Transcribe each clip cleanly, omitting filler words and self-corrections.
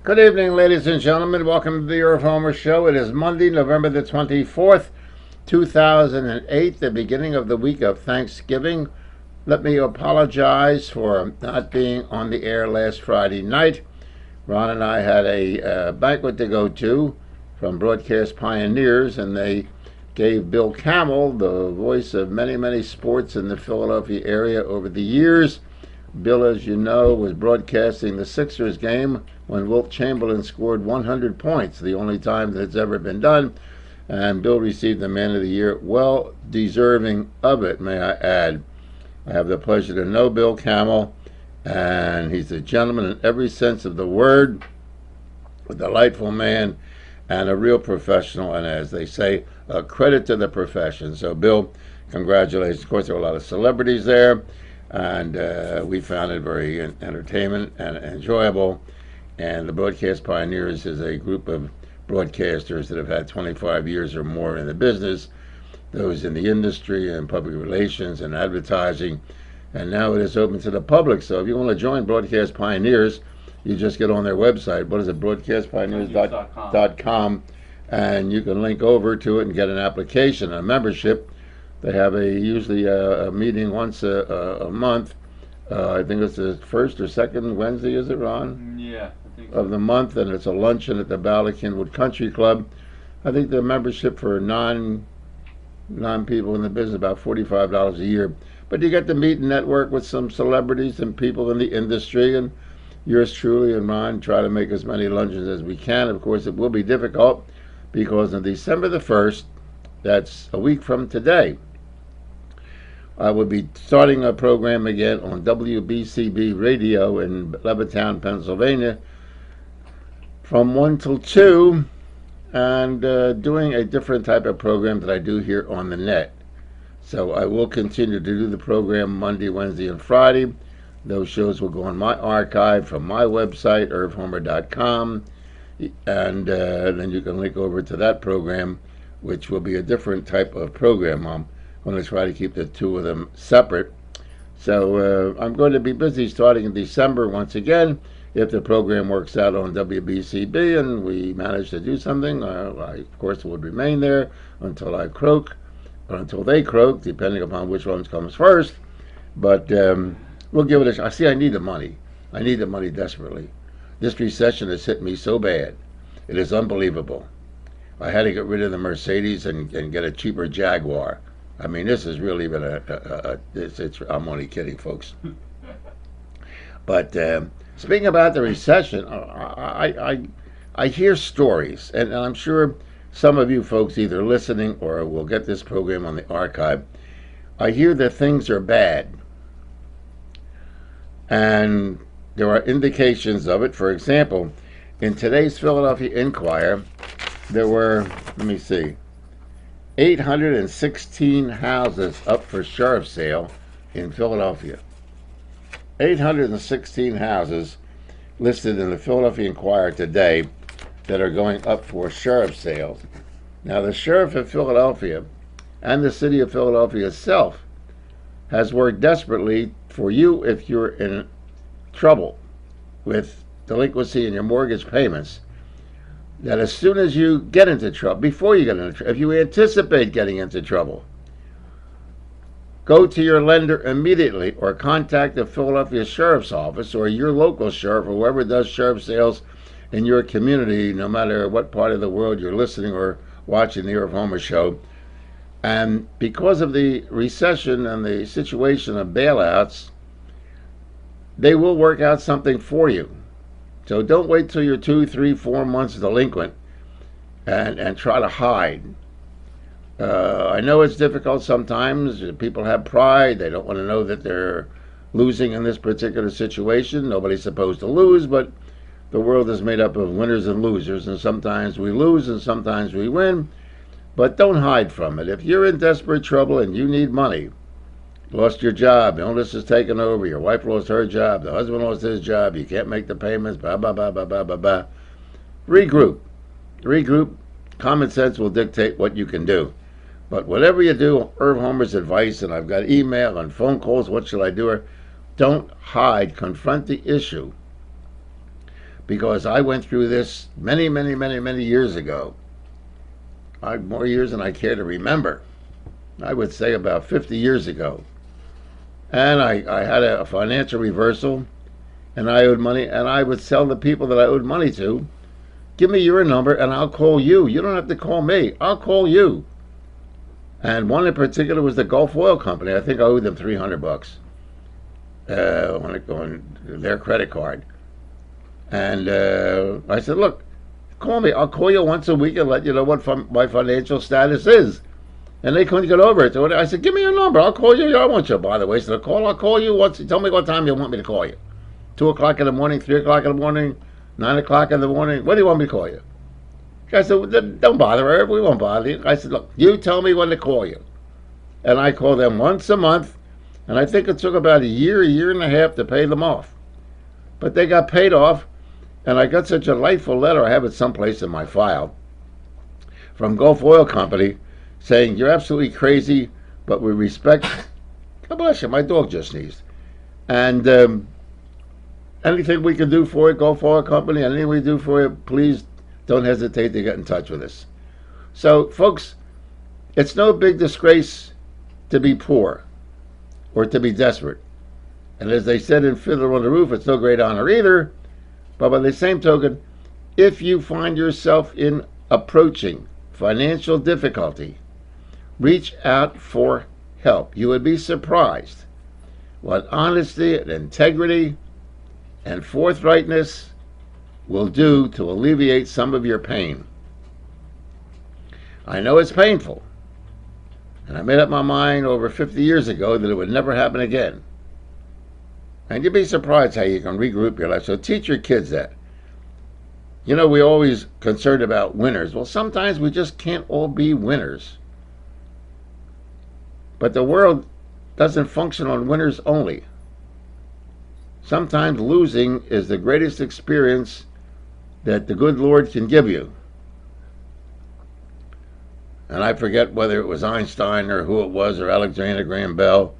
Good evening, ladies and gentlemen. Welcome to the Irv Homer Show. It is Monday, November the 24th, 2008, the beginning of the week of Thanksgiving. Let me apologize for not being on the air last Friday night. Ron and I had a banquet to go to from Broadcast Pioneers, and they gave Bill Camel, the voice of many, many sports in the Philadelphia area over the years. Bill, as you know, was broadcasting the Sixers game when Wilt Chamberlain scored 100 points, the only time that's ever been done. And Bill received the Man of the Year, well deserving of it, may I add. I have the pleasure to know Bill Camel, and he's a gentleman in every sense of the word, a delightful man, and a real professional, and as they say, a credit to the profession. So, Bill, congratulations. Of course, there were a lot of celebrities there, and we found it very entertainment and enjoyable. And the Broadcast Pioneers is a group of broadcasters that have had 25 years or more in the business, those in the industry and public relations and advertising, and now it is open to the public. So if you want to join Broadcast Pioneers, you just get on their website. What is it? broadcastpioneers.com, and you can link over to it and get an application, a membership. They have usually a meeting once a month. I think it's the first or second Wednesday, is it, Ron? Yeah, I think so. Of the month, and it's a luncheon at the Bala-Cynwyd Country Club. I think the membership for non-people in the business is about $45 a year. But you get to meet and network with some celebrities and people in the industry, and yours truly and mine try to make as many luncheons as we can. Of course, it will be difficult because on December the 1st, that's a week from today, I will be starting a program again on WBCB Radio in Levittown, Pennsylvania, from 1 till 2, and doing a different type of program that I do here on the net. So I will continue to do the program Monday, Wednesday, and Friday. Those shows will go on my archive from my website, irvhomer.com, and then you can link over to that program, which will be a different type of program. I'm going to try to keep the two of them separate. So I'm going to be busy starting in December once again. If the program works out on WBCB and we manage to do something, I, of course, would remain there until I croak, or until they croak, depending upon which one comes first. But we'll give it a shot. See, I need the money. I need the money desperately. This recession has hit me so bad. It is unbelievable. I had to get rid of the Mercedes and get a cheaper Jaguar. I mean, this has really been I'm only kidding, folks. But speaking about the recession, I hear stories, and I'm sure some of you folks either listening or will get this program on the archive. I hear that things are bad, and there are indications of it. For example, in today's Philadelphia Inquirer, there were, let me see, 816 houses up for sheriff's sale in Philadelphia. 816 houses listed in the Philadelphia Inquirer today that are going up for sheriff's sales. Now, the sheriff of Philadelphia and the city of Philadelphia itself has worked desperately for you if you're in trouble with delinquency in your mortgage payments, that as soon as you get into trouble, before you get into trouble, if you anticipate getting into trouble, go to your lender immediately or contact the Philadelphia Sheriff's Office or your local sheriff or whoever does sheriff sales in your community, no matter what part of the world you're listening or watching the Irv Homer Show. And because of the recession and the situation of bailouts, they will work out something for you. So don't wait till you're 2, 3, 4 months delinquent and try to hide. I know it's difficult sometimes. People have pride. They don't want to know that they're losing in this particular situation. Nobody's supposed to lose, but the world is made up of winners and losers, and sometimes we lose and sometimes we win. But don't hide from it. If you're in desperate trouble and you need money, lost your job, illness has taken over, your wife lost her job, the husband lost his job, you can't make the payments, blah, blah, blah, blah, blah, blah, blah. Regroup. Common sense will dictate what you can do. But whatever you do, Irv Homer's advice, and I've got email and phone calls, what shall I do? Don't hide. Confront the issue. because I went through this many, many, many, many years ago. More years than I care to remember. I would say about 50 years ago. And I had a financial reversal, and I owed money, and I would tell the people that I owed money to, give me your number and I'll call you. You don't have to call me. I'll call you. And one in particular was the Gulf Oil Company. I think I owed them $300 on their credit card. And I said, look, call me. I'll call you once a week and let you know what my financial status is. And they couldn't get over it. So I said, give me your number. I'll call you. I want you, by the way. So I'll call you once. Tell me what time you want me to call you. 2 o'clock in the morning, 3 o'clock in the morning, 9 o'clock in the morning. When do you want me to call you? I said, don't bother her. We won't bother you. I said, look, you tell me when to call you. And I call them once a month. And I think it took about a year and a half to pay them off. But they got paid off. And I got such a delightful letter. I have it someplace in my file from Gulf Oil Company saying, you're absolutely crazy, but we respect. God bless you. My dog just sneezed. And anything we can do for it, Gulf Oil Company, anything we do for it, please don't hesitate to get in touch with us. So, folks, it's no big disgrace to be poor or to be desperate. And as they said in Fiddler on the Roof, it's no great honor either. But by the same token, if you find yourself in approaching financial difficulty, reach out for help. You would be surprised what honesty and integrity and forthrightness will do to alleviate some of your pain. I know it's painful, and I made up my mind over 50 years ago that it would never happen again. And you'd be surprised how you can regroup your life. So teach your kids that. You know, we're always concerned about winners. Well, sometimes we just can't all be winners. But the world doesn't function on winners only. Sometimes losing is the greatest experience that the good Lord can give you. And I forget whether it was Einstein or who it was, or Alexander Graham Bell.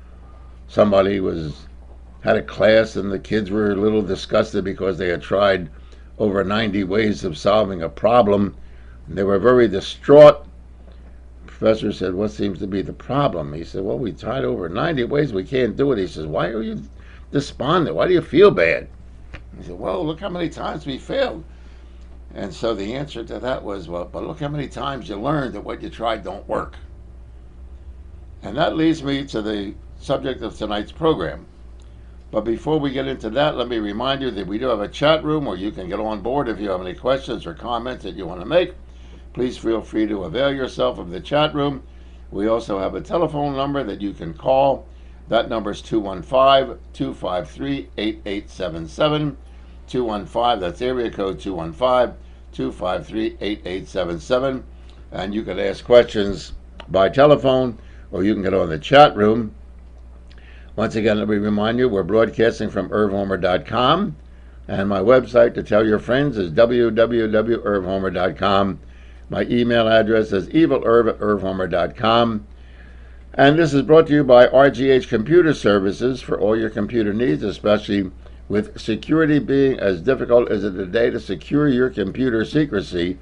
Somebody had a class and the kids were a little disgusted because they had tried over 90 ways of solving a problem. And they were very distraught. The professor said, what seems to be the problem? He said, well, we tried over 90 ways, we can't do it. He says, why are you despondent? Why do you feel bad? He said, well, look how many times we failed. And so the answer to that was, well, but look how many times you learned that what you tried don't work. And that leads me to the subject of tonight's program. But before we get into that, let me remind you that we do have a chat room where you can get on board if you have any questions or comments that you want to make. Please feel free to avail yourself of the chat room. We also have a telephone number that you can call. That number is 215-253-8877. 215, that's area code 215-253-8877. And you can ask questions by telephone, or you can get on the chat room. Once again, let me remind you, we're broadcasting from irvhomer.com, and my website to tell your friends is www.irvhomer.com. My email address is evilirv@irvhomer.com. And this is brought to you by RGH Computer Services for all your computer needs, especially with security being as difficult as it today to secure your computer secrecy.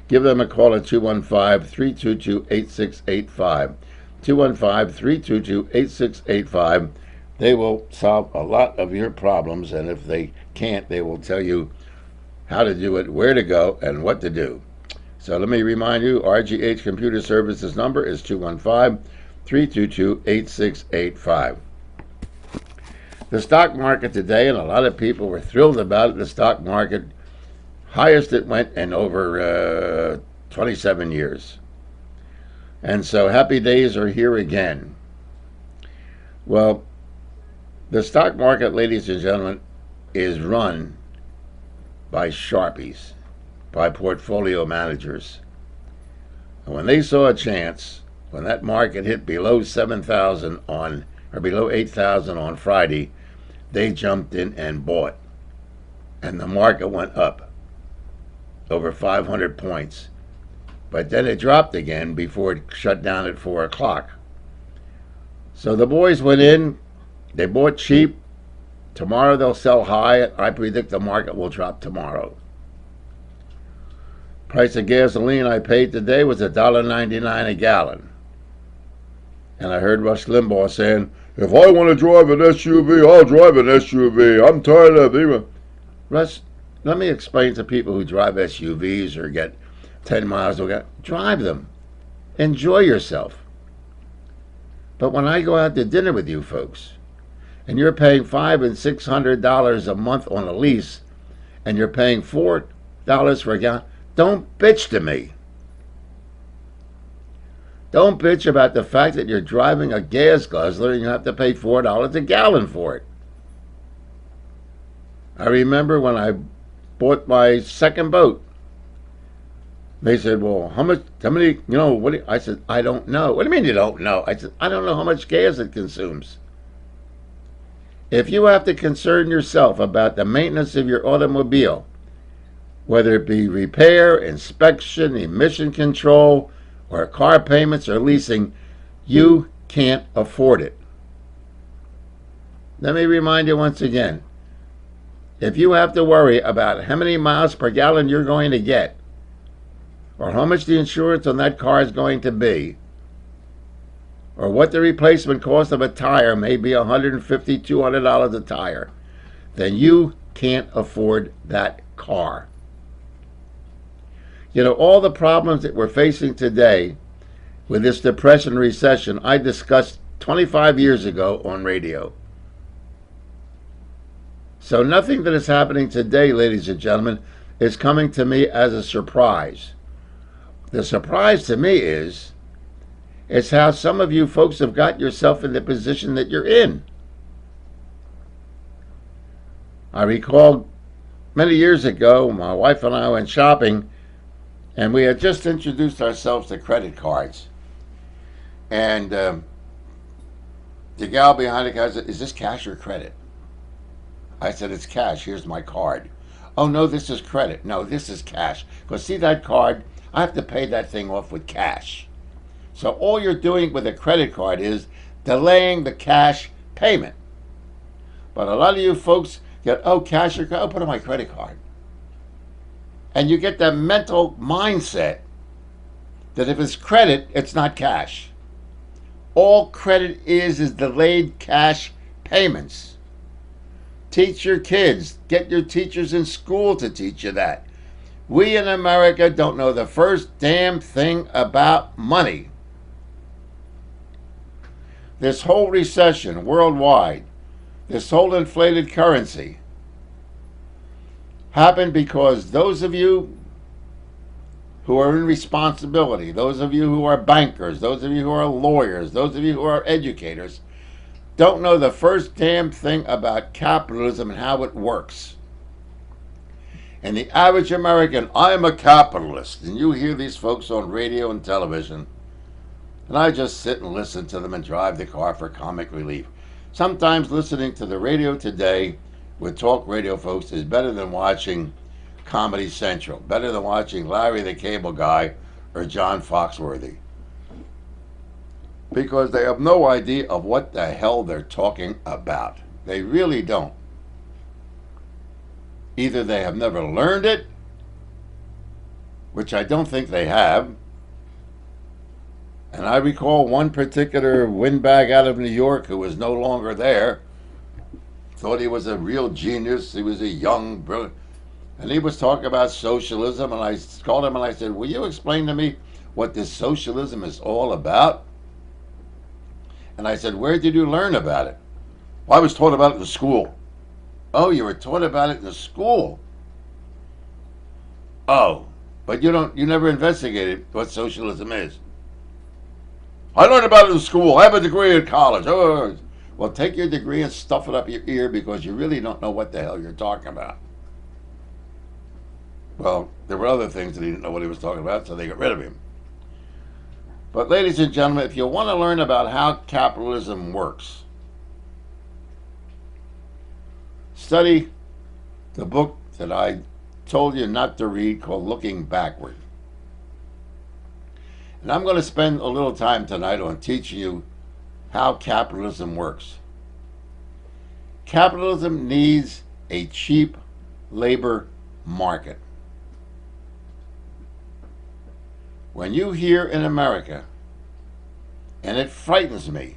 Give them a call at 215-322-8685. 215-322-8685. They will solve a lot of your problems, and if they can't, they will tell you how to do it, where to go, and what to do. So let me remind you, RGH Computer Services number is 215-322-8685. The stock market today, and a lot of people were thrilled about it, the stock market, highest it went in over 27 years. And so happy days are here again. Well, the stock market, ladies and gentlemen, is run by Sharpies, by portfolio managers. And when they saw a chance, when that market hit below 7,000 or below 8,000 on Friday, they jumped in and bought. And the market went up over 500 points. But then it dropped again before it shut down at 4 o'clock. So the boys went in, they bought cheap, Tomorrow they'll sell high. I predict the market will drop tomorrow. Price of gasoline I paid today was $1.99 a gallon. And I heard Rush Limbaugh saying, if I want to drive an SUV, I'll drive an SUV. I'm tired of it. Rush, let me explain to people who drive SUVs or get 10 miles. Drive them. Enjoy yourself. But when I go out to dinner with you folks, and you're paying $500 and $600 a month on a lease, and you're paying $4 for a gallon, don't bitch to me. Don't bitch about the fact that you're driving a gas guzzler and you have to pay $4 a gallon for it. I remember when I bought my second boat, they said, well, how many, I said, I don't know. What do you mean you don't know? I said, I don't know how much gas it consumes. If you have to concern yourself about the maintenance of your automobile, whether it be repair, inspection, emission control, or car payments or leasing, you can't afford it. Let me remind you once again, if you have to worry about how many miles per gallon you're going to get, or how much the insurance on that car is going to be, or what the replacement cost of a tire may be $150, $200 a tire, then you can't afford that car. All the problems that we're facing today with this depression recession, I discussed 25 years ago on radio. So nothing that is happening today, ladies and gentlemen, is coming to me as a surprise. The surprise to me is how some of you folks have got yourself in the position that you're in. I recall many years ago, my wife and I went shopping, and we had just introduced ourselves to credit cards. And the gal behind the counter said, is this cash or credit? I said, it's cash. Here's my card. Oh, no, this is credit. No, this is cash. Because see that card? I have to pay that thing off with cash. So all you're doing with a credit card is delaying the cash payment. But a lot of you folks get, cash or credit? Put on my credit card. And you get that mental mindset that if it's credit, it's not cash. All credit is delayed cash payments. Teach your kids. Get your teachers in school to teach you that. We in America don't know the first damn thing about money. This whole recession worldwide, this whole inflated currency, happened because those of you who are in responsibility, those of you who are bankers, those of you who are lawyers, those of you who are educators, don't know the first damn thing about capitalism and how it works. And the average American, I am a capitalist, and you hear these folks on radio and television, and I just sit and listen to them and drive the car for comic relief. Sometimes listening to the radio today with talk radio folks is better than watching Comedy Central, better than watching Larry the Cable Guy or John Foxworthy. Because they have no idea of what the hell they're talking about. They really don't. Either they have never learned it, which I don't think they have. And I recall one particular windbag out of New York who was no longer there, thought he was a real genius. He was a young, brilliant, and he was talking about socialism. And I called him and I said, will you explain to me what this socialism is all about? And I said, where did you learn about it? Well, I was taught about it in school. Oh, you were taught about it in the school? Oh, but you never investigated what socialism is. I learned about it in school. I have a degree in college. Oh, well, take your degree and stuff it up your ear because you really don't know what the hell you're talking about. Well, there were other things that he didn't know what he was talking about, so they got rid of him. But ladies and gentlemen, if you want to learn about how capitalism works, study the book that I told you not to read called Looking Backward. And I'm going to spend a little time tonight on teaching you how capitalism works. Capitalism needs a cheap labor market. When you hear in America, and it frightens me,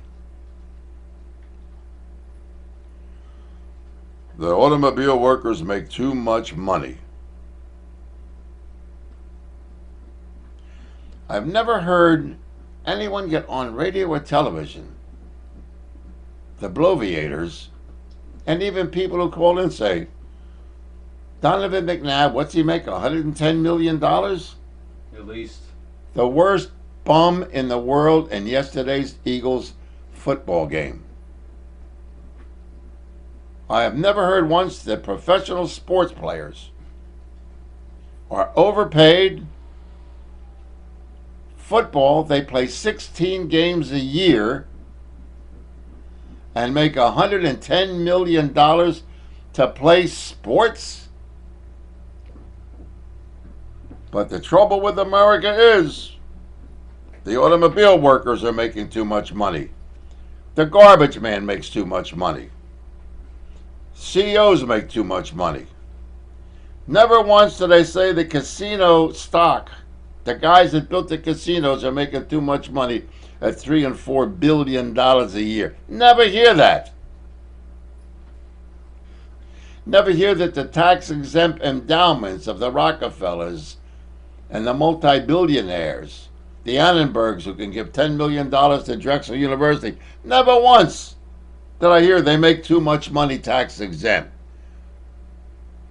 the automobile workers make too much money. I've never heard anyone get on radio or television, the bloviators, and even people who call in say, Donovan McNabb, what's he make, $110 million? At least. The worst bum in the world in yesterday's Eagles football game. I have never heard once that professional sports players are overpaid. Football, they play 16 games a year and make $110 million to play sports. But the trouble with America is the automobile workers are making too much money. The garbage man makes too much money. CEOs make too much money. Never once did I say the casino stock, the guys that built the casinos are making too much money at $3 and $4 billion a year. Never hear that. Never hear that the tax-exempt endowments of the Rockefellers and the multi-billionaires, the Annenbergs who can give $10 million to Drexel University, never once did I hear they make too much money tax-exempt.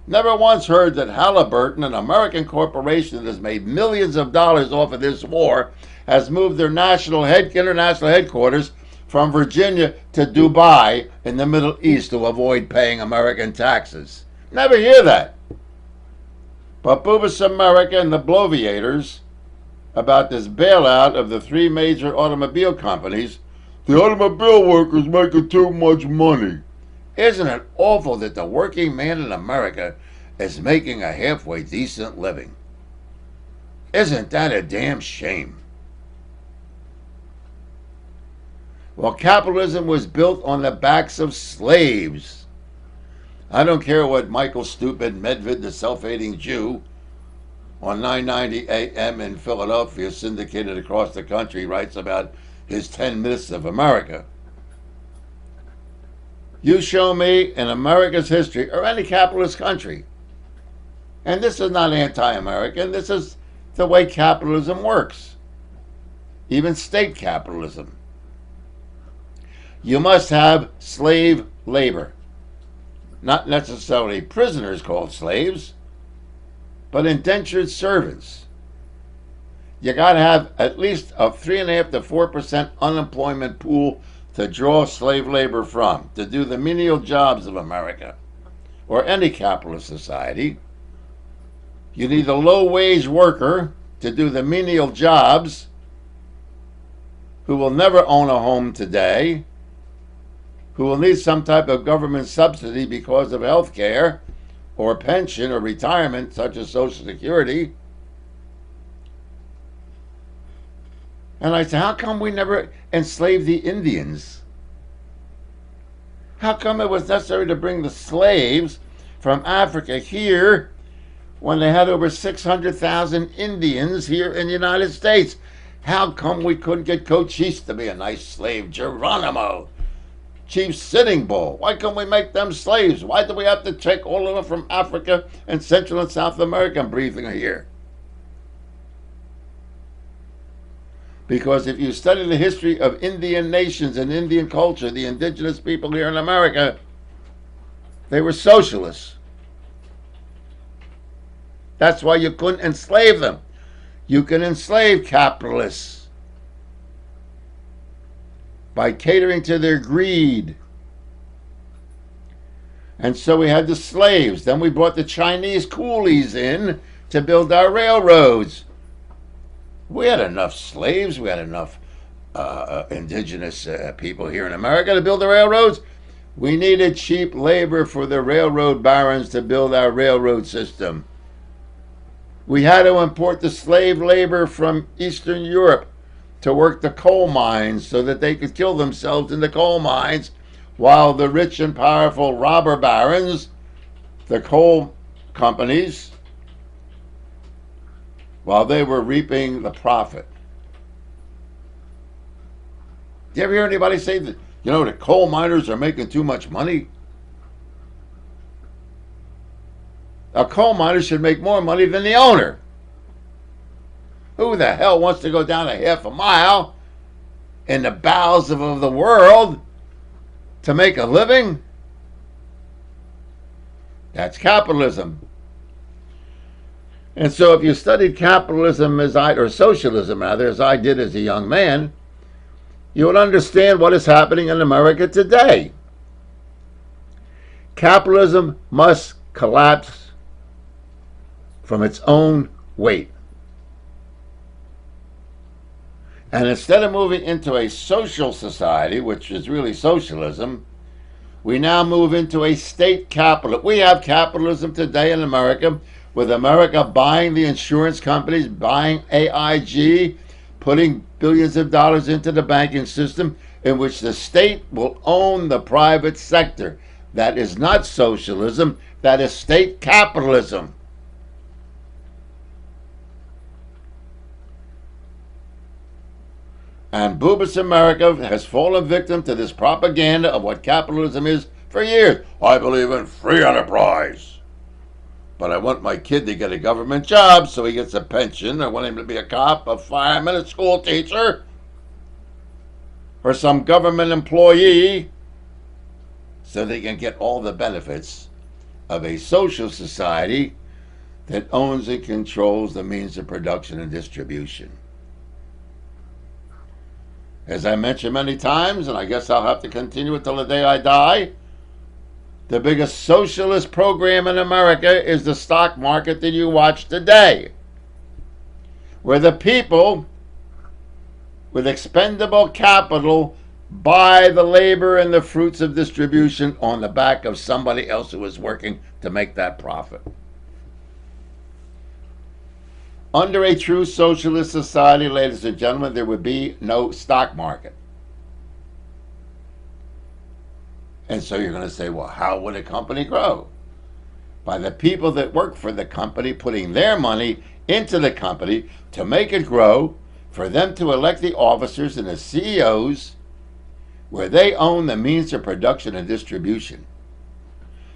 Never once heard that Halliburton, an American corporation that has made millions of dollars off of this war, has moved their international headquarters from Virginia to Dubai in the Middle East to avoid paying American taxes. Never hear that. But Bubas America and the bloviators about this bailout of the three major automobile companies, the automobile workers making too much money. Isn't it awful that the working man in America is making a halfway decent living? Isn't that a damn shame? Well, capitalism was built on the backs of slaves. I don't care what Michael Stupid Medved, the self-hating Jew, on 990 AM in Philadelphia, syndicated across the country, writes about his 10 myths of America. You show me in America's history, or any capitalist country, and this is not anti-American, this is the way capitalism works, even state capitalism. You must have slave labor. Not necessarily prisoners called slaves, but indentured servants. You got to have at least a 3.5% to 4% unemployment pool to draw slave labor from, to do the menial jobs of America, or any capitalist society. You need a low-wage worker to do the menial jobs, who will never own a home today, who will need some type of government subsidy because of health care, or pension, or retirement, such as Social Security. And I said, how come we never enslaved the Indians? How come it was necessary to bring the slaves from Africa here when they had over 600,000 Indians here in the United States? How come we couldn't get Cochise to be a nice slave? Geronimo, Chief Sitting Bull. Why couldn't we make them slaves? Why do we have to take all of them from Africa and Central and South America and bring them here? Because if you study the history of Indian nations and Indian culture, the indigenous people here in America, they were socialists. That's why you couldn't enslave them. You can enslave capitalists by catering to their greed. And so we had the slaves. Then we brought the Chinese coolies in to build our railroads. We had enough slaves. We had enough indigenous people here in America to build the railroads. We needed cheap labor for the railroad barons to build our railroad system. We had to import the slave labor from Eastern Europe to work the coal mines so that they could kill themselves in the coal mines while the rich and powerful robber barons, the coal companies, while they were reaping the profit. Do you ever hear anybody say that, the coal miners are making too much money? A coal miner should make more money than the owner. Who the hell wants to go down a half a mile in the bowels of the world to make a living? That's capitalism. And so if you studied capitalism or socialism rather, as I did as a young man, you will understand what is happening in America today. Capitalism must collapse from its own weight. And instead of moving into a social society, which is really socialism, we now move into a state capitalism. We have capitalism today in America, with America buying the insurance companies, buying AIG, putting billions of dollars into the banking system, in which the state will own the private sector. That is not socialism, that is state capitalism. And Boobus America has fallen victim to this propaganda of what capitalism is for years. I believe in free enterprise, but I want my kid to get a government job so he gets a pension. I want him to be a cop, a fireman, a school teacher, or some government employee so they can get all the benefits of a social society that owns and controls the means of production and distribution. As I mentioned many times, and I guess I'll have to continue until the day I die, the biggest socialist program in America is the stock market that you watch today, where the people with expendable capital buy the labor and the fruits of distribution on the back of somebody else who is working to make that profit. Under a true socialist society, ladies and gentlemen, there would be no stock market. And so you're going to say, well, how would a company grow? By the people that work for the company putting their money into the company to make it grow, for them to elect the officers and the CEOs where they own the means of production and distribution.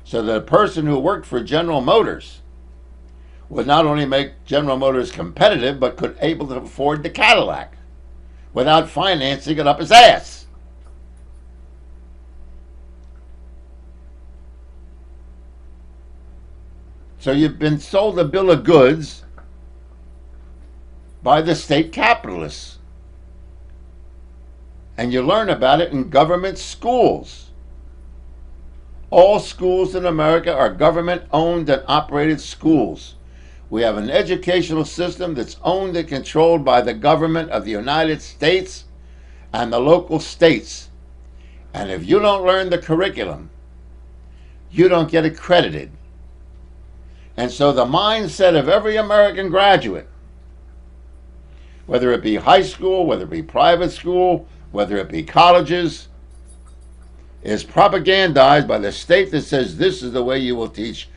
So that a person who worked for General Motors would not only make General Motors competitive, but could able to afford the Cadillac without financing it up his ass. So you've been sold a bill of goods by the state capitalists. And you learn about it in government schools. All schools in America are government-owned and operated schools. We have an educational system that's owned and controlled by the government of the United States and the local states. And if you don't learn the curriculum, you don't get accredited. And so the mindset of every American graduate, whether it be high school, whether it be private school, whether it be colleges, is propagandized by the state that says this is the way you will teach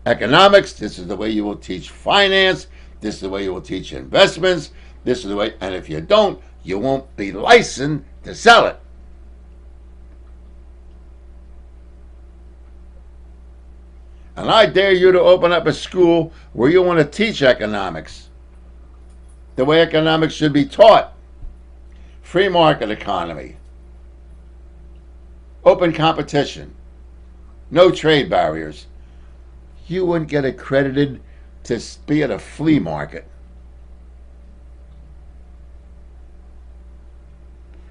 economics, this is the way you will teach finance, this is the way you will teach investments, this is the way, and if you don't, you won't be licensed to sell it. And I dare you to open up a school where you want to teach economics the way economics should be taught. Free market economy, open competition, no trade barriers. You wouldn't get accredited to be at a flea market.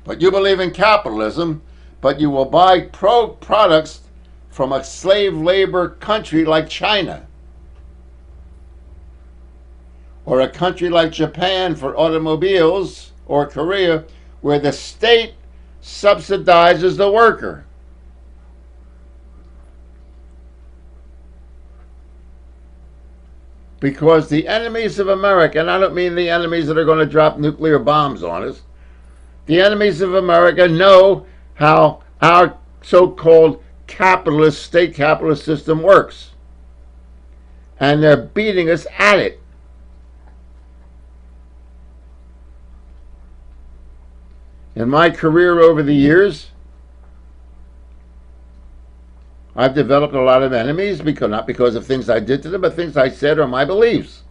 But you believe in capitalism, but you will buy products from a slave labor country like China, or a country like Japan for automobiles, or Korea, where the state subsidizes the worker. Because the enemies of America, and I don't mean the enemies that are going to drop nuclear bombs on us, the enemies of America know how our so-called capitalist, state capitalist system works. And they're beating us at it. In my career over the years, I've developed a lot of enemies, not because of things I did to them, but things I said or my beliefs.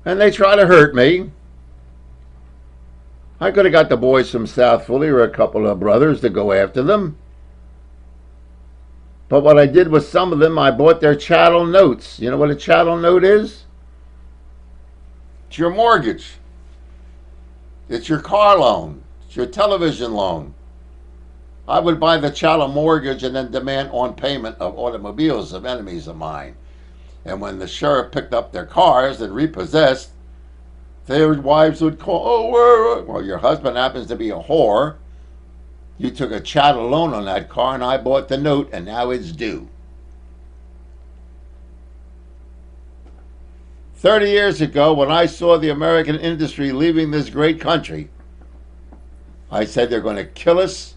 And they try to hurt me. I could have got the boys from South Philly or a couple of brothers to go after them. But what I did with some of them, I bought their chattel notes. You know what a chattel note is? It's your mortgage. It's your car loan. It's your television loan. I would buy the chattel mortgage and then demand on payment of automobiles of enemies of mine. And when the sheriff picked up their cars and repossessed, their wives would call, oh, well, your husband happens to be a whore. You took a chattel loan on that car and I bought the note and now it's due. 30 years ago, when I saw the American industry leaving this great country, I said they're going to kill us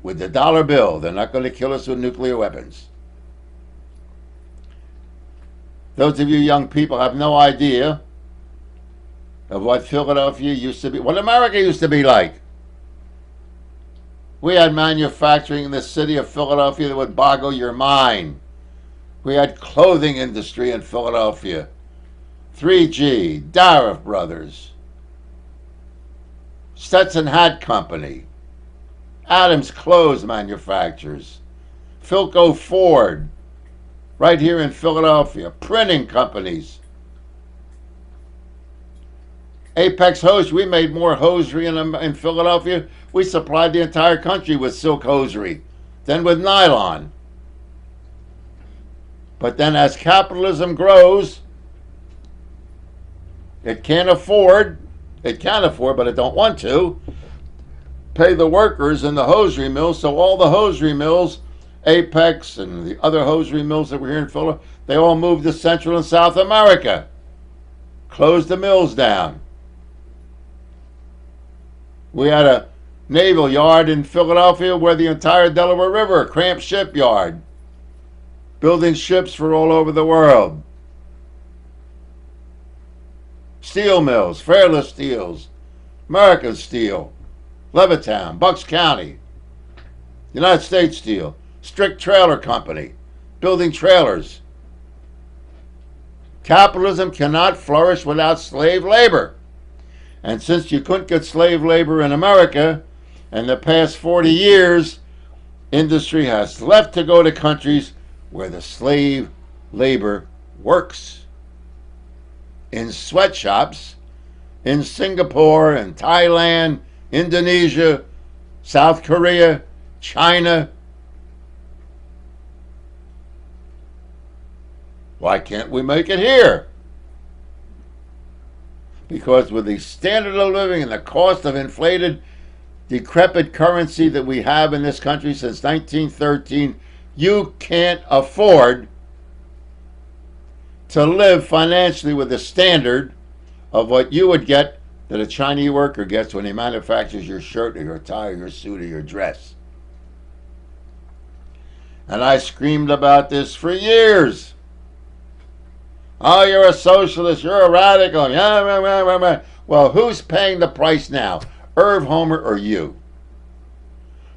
with the dollar bill. They're not going to kill us with nuclear weapons. Those of you young people have no idea of what Philadelphia used to be, what America used to be like. We had manufacturing in the city of Philadelphia that would boggle your mind. We had clothing industry in Philadelphia. 3G, Darif Brothers, Stetson Hat Company, Adams Clothes Manufacturers, Philco Ford, right here in Philadelphia, printing companies. Apex Hosiery, we made more hosiery in Philadelphia. We supplied the entire country with silk hosiery than with nylon. But then as capitalism grows, it can afford, but it don't want to, pay the workers in the hosiery mills. So all the hosiery mills, Apex and the other hosiery mills that were here in Philadelphia, they all moved to Central and South America. Closed the mills down. We had a naval yard in Philadelphia where the entire Delaware River, cramped shipyard, building ships for all over the world. Steel mills, Fairless Steels, American Steel, Levittown, Bucks County, United States Steel, Strict Trailer Company, building trailers. Capitalism cannot flourish without slave labor. And since you couldn't get slave labor in America, in the past 40 years, industry has left to go to countries where the slave labor works. In sweatshops, in Singapore and Thailand, Indonesia, South Korea, China. Why can't we make it here? Because with the standard of living and the cost of inflated, decrepit currency that we have in this country since 1913, you can't afford to live financially with the standard of what you would get that a Chinese worker gets when he manufactures your shirt or your tie or your suit or your dress. And I screamed about this for years. Oh, you're a socialist, you're a radical. Yeah. Well, who's paying the price now? Irv Homer or you?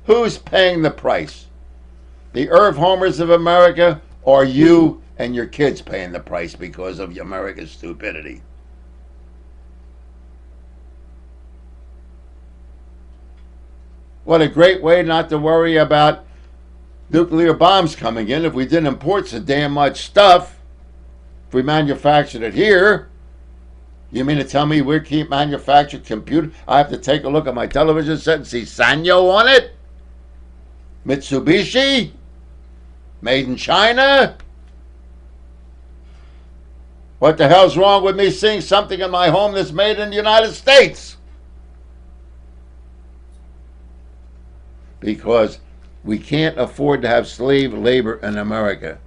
Who's paying the price? The Irv Homers of America, or you and your kids paying the price because of America's stupidity? What a great way not to worry about nuclear bombs coming in if we didn't import so damn much stuff. If we manufactured it here. You mean to tell me we keep manufacturing computer? I have to take a look at my television set and see Sanyo on it? Mitsubishi? Made in China? What the hell's wrong with me seeing something in my home that's made in the United States? Because we can't afford to have slave labor in America.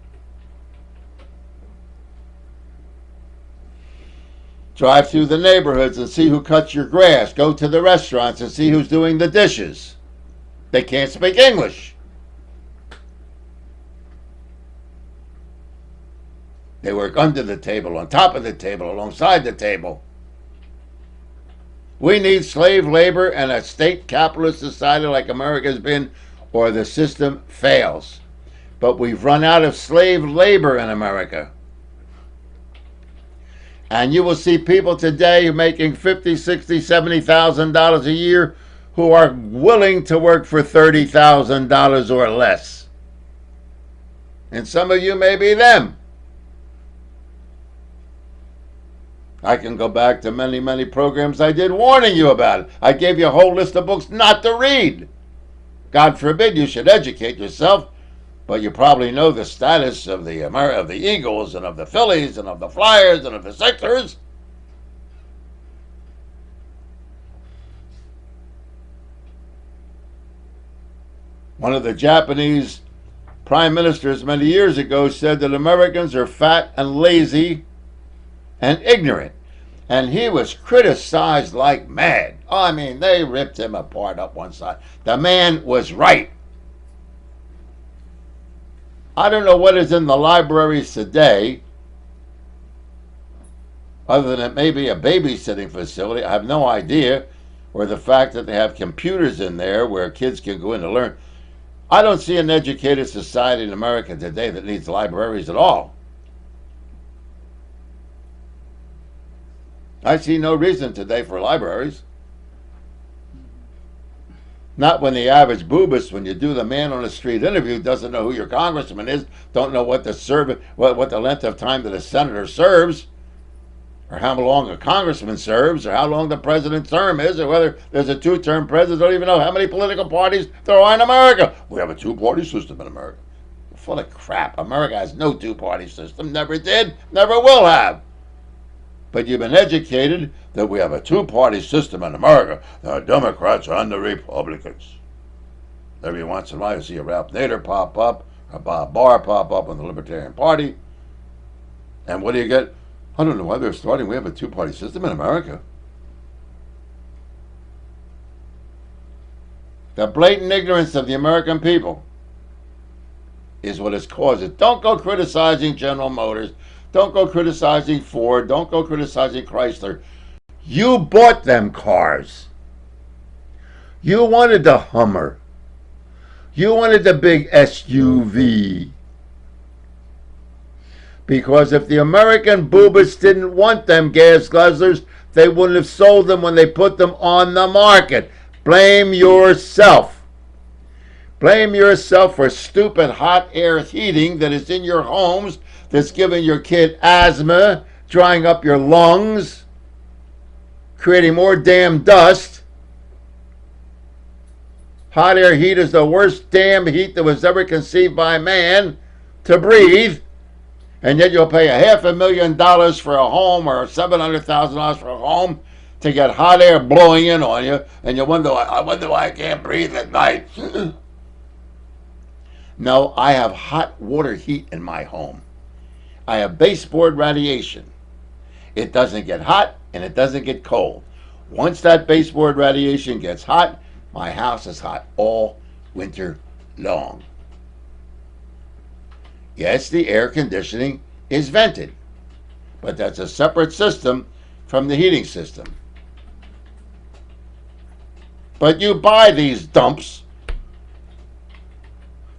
Drive through the neighborhoods and see who cuts your grass. Go to the restaurants and see who's doing the dishes. They can't speak English. They work under the table, on top of the table, alongside the table. We need slave labor and a state capitalist society like America's been, or the system fails. But we've run out of slave labor in America. And you will see people today making $50,000, $60,000, $70,000 a year who are willing to work for $30,000 or less. And some of you may be them. I can go back to many, many programs I did warning you about it. I gave you a whole list of books not to read. God forbid you should educate yourself, but you probably know the status of the Eagles and of the Phillies and of the Flyers and of the Sixers. One of the Japanese prime ministers many years ago said that Americans are fat and lazy and ignorant. And he was criticized like mad. I mean, they ripped him apart up one side. The man was right. I don't know what is in the libraries today, other than it may be a babysitting facility. I have no idea. Or the fact that they have computers in there where kids can go in and learn. I don't see an educated society in America today that needs libraries at all. I see no reason today for libraries. Not when the average boobist, when you do the man on the street interview, doesn't know who your congressman is, don't know what the length of time that a senator serves, or how long a congressman serves, or how long the president's term is, or whether there's a two-term president. Don't even know how many political parties there are in America. We have a two-party system in America. You're full of crap. America has no two-party system. Never did. Never will have. But you've been educated that we have a two-party system in America. The Democrats and the Republicans. Every once in a while you see a Ralph Nader pop up, or Bob Barr pop up on the Libertarian Party. And what do you get? I don't know why they're starting. We have a two-party system in America. The blatant ignorance of the American people is what has caused it. Don't go criticizing General Motors. Don't go criticizing Ford. Don't go criticizing Chrysler. You bought them cars. You wanted the Hummer. You wanted the big SUV. Because if the American boobists didn't want them gas guzzlers, they wouldn't have sold them when they put them on the market. Blame yourself. Blame yourself for stupid hot air heating that is in your homes, that's giving your kid asthma, drying up your lungs, creating more damn dust. Hot air heat is the worst damn heat that was ever conceived by man to breathe. And yet you'll pay $500,000 for a home or $700,000 for a home to get hot air blowing in on you, and you wonder why I can't breathe at night. No, I have hot water heat in my home. I have baseboard radiation. It doesn't get hot and it doesn't get cold. Once that baseboard radiation gets hot, my house is hot all winter long. Yes, the air conditioning is vented, but that's a separate system from the heating system. But you buy these dumps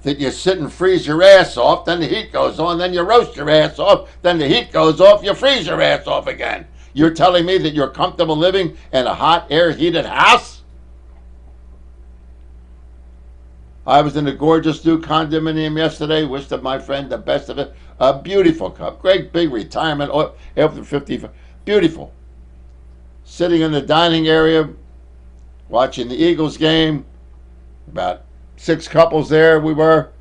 that you sit and freeze your ass off, then the heat goes on, then you roast your ass off, then the heat goes off, you freeze your ass off again. You're telling me that you're comfortable living in a hot air heated house? I was in a gorgeous new condominium yesterday. Wished my friend the best of it. A beautiful cup. Great big retirement after 55. Beautiful. Sitting in the dining area, watching the Eagles game. About 6 couples there we were.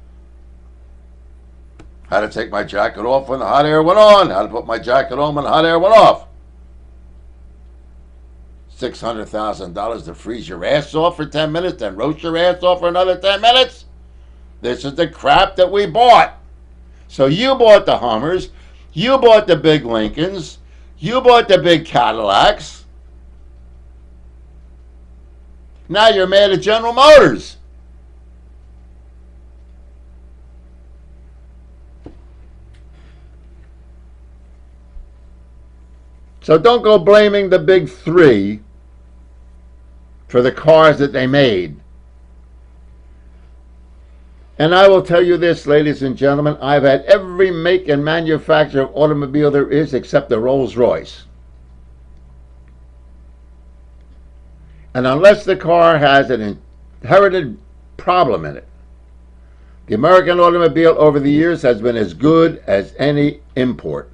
Had to take my jacket off when the hot air went on. Had to put my jacket on when the hot air went off. $600,000 to freeze your ass off for 10 minutes, then roast your ass off for another 10 minutes? This is the crap that we bought. So you bought the Hummers, you bought the big Lincolns, you bought the big Cadillacs. Now you're mad at General Motors. So don't go blaming the big three for the cars that they made. And I will tell you this, ladies and gentlemen, I've had every make and manufacturer of automobile there is except the Rolls-Royce. And unless the car has an inherited problem in it, the American automobile over the years has been as good as any import,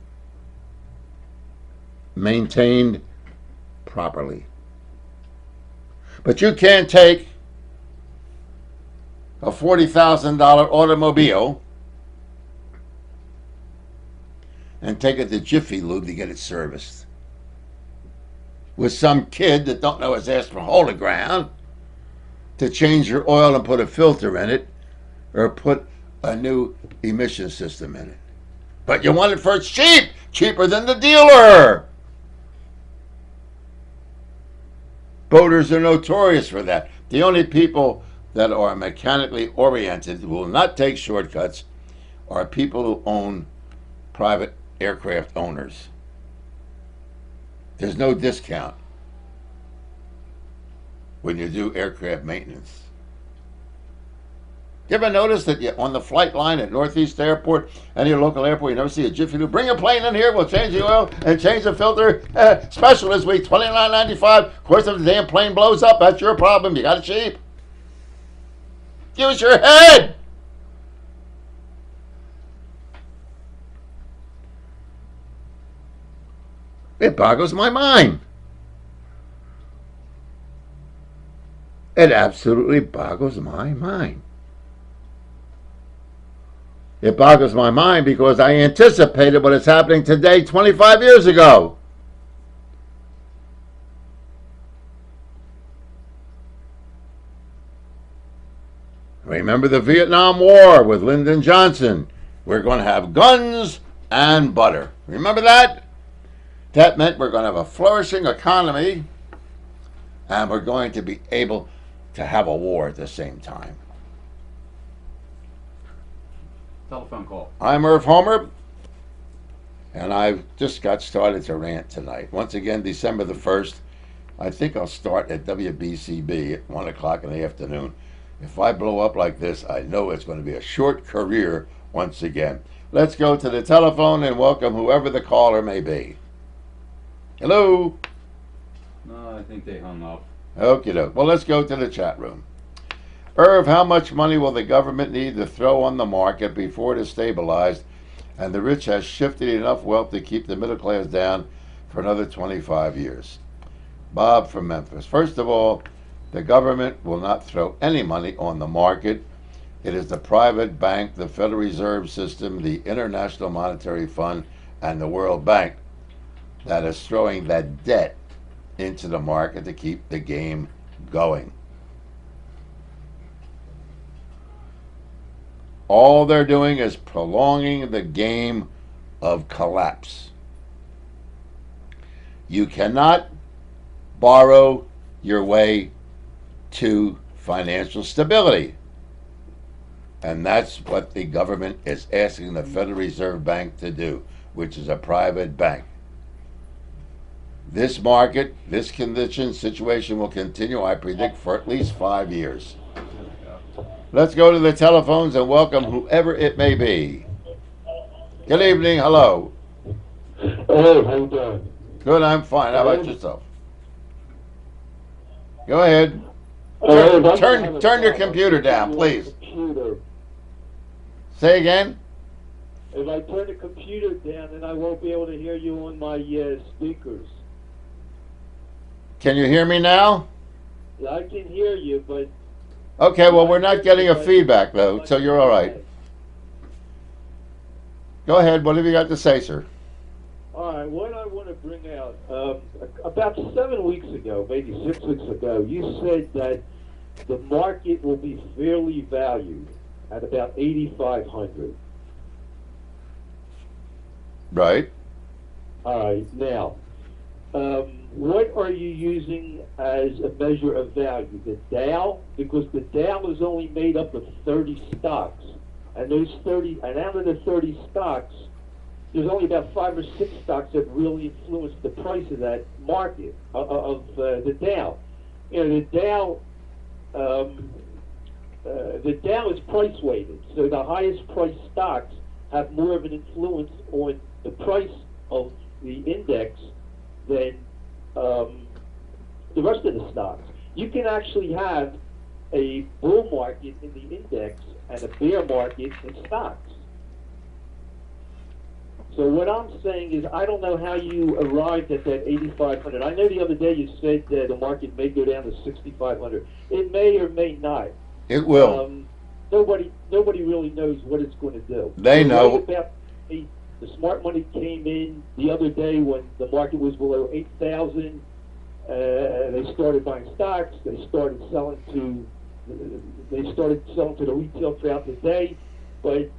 maintained properly. But you can't take a $40,000 automobile and take it to Jiffy Lube to get it serviced with some kid that don't know his ass from hole to ground to change your oil and put a filter in it or put a new emission system in it. But you want it for it's cheap, cheaper than the dealer. Boaters are notorious for that. The only people that are mechanically oriented, who will not take shortcuts, are people who own private aircraft owners. There's no discount when you do aircraft maintenance. You ever notice that on the flight line at Northeast Airport, any local airport, you never see a Jiffy Lube? Bring your plane in here, we'll change the oil and change the filter. Special this week, $29.95. Of course, if the damn plane blows up, that's your problem. You got it cheap. Use your head. It boggles my mind. It absolutely boggles my mind. It boggles my mind because I anticipated what is happening today 25 years ago. Remember the Vietnam War with Lyndon Johnson? We're going to have guns and butter. Remember that? That meant we're going to have a flourishing economy and we're going to be able to have a war at the same time. Telephone call. I'm Irv Homer, and I've just got started to rant tonight. Once again, December the 1st, I think I'll start at WBCB at 1 o'clock in the afternoon. If I blow up like this, I know it's going to be a short career once again. Let's go to the telephone and welcome whoever the caller may be. Hello? No, I think they hung up. Okie doke. Well, let's go to the chat room. Irv, how much money will the government need to throw on the market before it is stabilized and the rich has shifted enough wealth to keep the middle class down for another 25 years? Bob from Memphis. First of all, the government will not throw any money on the market. It is the private bank, the Federal Reserve System, the International Monetary Fund, and the World Bank that is throwing that debt into the market to keep the game going. All they're doing is prolonging the game of collapse. You cannot borrow your way to financial stability. And that's what the government is asking the Federal Reserve Bank to do, which is a private bank. This market, this condition, situation will continue, I predict, for at least 5 years. Let's go to the telephones and welcome whoever it may be. Good evening, hello. Hey, how you doing? Good, I'm fine. How about yourself? Go ahead. Turn your computer down, please. Say again? If I turn the computer down, then I won't be able to hear you on my speakers. Can you hear me now? Yeah, I can hear you, but... Okay, well, we're not getting a feedback, though, so you're all right. Go ahead. What have you got to say, sir? All right, what I want to bring out, about 7 weeks ago, maybe 6 weeks ago, you said that the market will be fairly valued at about $8,500. Right. All right, now, what are you using as a measure of value? The Dow? Because the Dow is only made up of 30 stocks. And those 30, and out of the 30 stocks, there's only about 5 or 6 stocks that really influence the price of that market of the Dow. You know, the Dow is price weighted, so the highest priced stocks have more of an influence on the price of the index than the rest of the stocks. You can actually have a bull market in the index and a bear market in stocks. So what I'm saying is, I don't know how you arrived at that 8,500. I know the other day you said that the market may go down to 6,500. It may or may not. It will. Nobody really knows what it's going to do. They know. Right about the smart money came in the other day when the market was below 8,000. They started buying stocks. They started selling to the retail throughout the day, but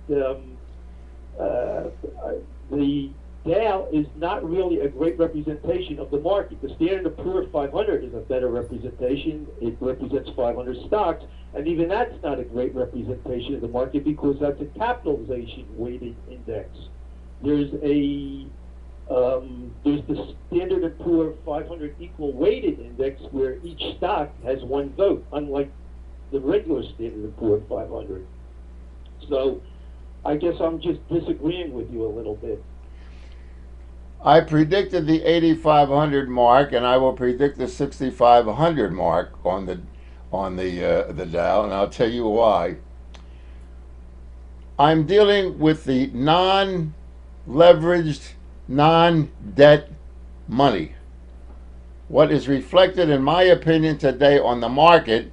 the Dow is not really a great representation of the market. The Standard & Poor's 500 is a better representation. It represents 500 stocks, and even that's not a great representation of the market because that's a capitalization-weighted index. There's the Standard & Poor's 500 equal weighted index where each stock has one vote, unlike the regular Standard & Poor's 500. So I guess I'm just disagreeing with you a little bit. I predicted the 8,500 mark, and I will predict the 6,500 mark on the Dow, and I'll tell you why. I'm dealing with the non-leveraged, non-debt money. What is reflected, in my opinion, today on the market,